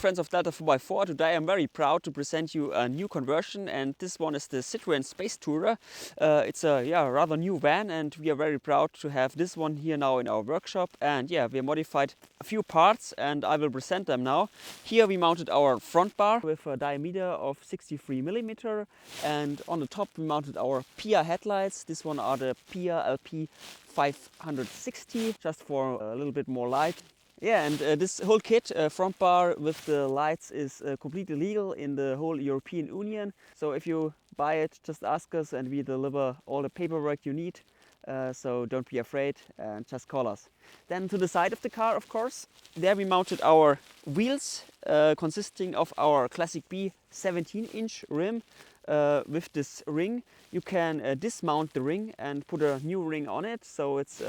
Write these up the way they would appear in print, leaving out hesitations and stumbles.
friends of delta4x4. Today I'm very proud to present you a new conversion, and this one is the Citroën Spacetourer. It's a rather new van, and we are very proud to have this one here now in our workshop. And we have modified a few parts and I will present them now. Here we mounted our front bar with a diameter of 63 millimeter, and on the top we mounted our PIAA headlights. This one are the PIAA LP560, just for a little bit more light. Yeah, and this whole kit, front bar with the lights, is completely legal in the whole European Union. So if you buy it, just ask us and we deliver all the paperwork you need. So don't be afraid and just call us. Then to the side of the car, of course, there we mounted our wheels, consisting of our classic B 17-inch rim with this ring. You can dismount the ring and put a new ring on it, so it's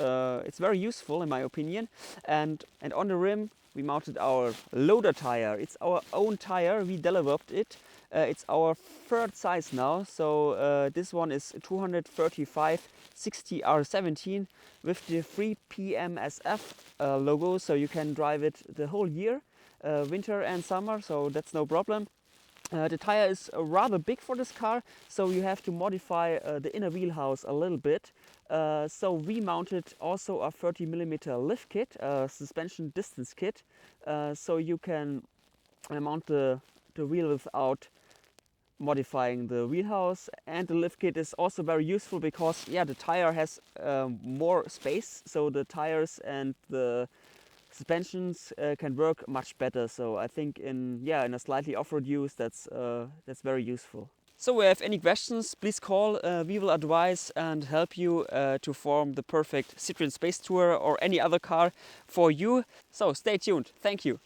very useful in my opinion. And on the rim we mounted our loader tire. It's our own tire, we developed it. It's our third size now, so this one is 235/60 R17 with the 3 PMSF logo, so you can drive it the whole year, winter and summer, so that's no problem. The tire is rather big for this car, so you have to modify the inner wheelhouse a little bit. So we mounted also a 30 millimeter lift kit, a suspension distance kit, so you can mount the wheel without modifying the wheelhouse. And the lift kit is also very useful because the tire has more space, so the tires and the suspensions can work much better. So I think in a slightly off-road use, that's very useful. So if you have any questions, please call. We will advise and help you to form the perfect Citroën Spacetourer or any other car for you. So stay tuned. Thank you.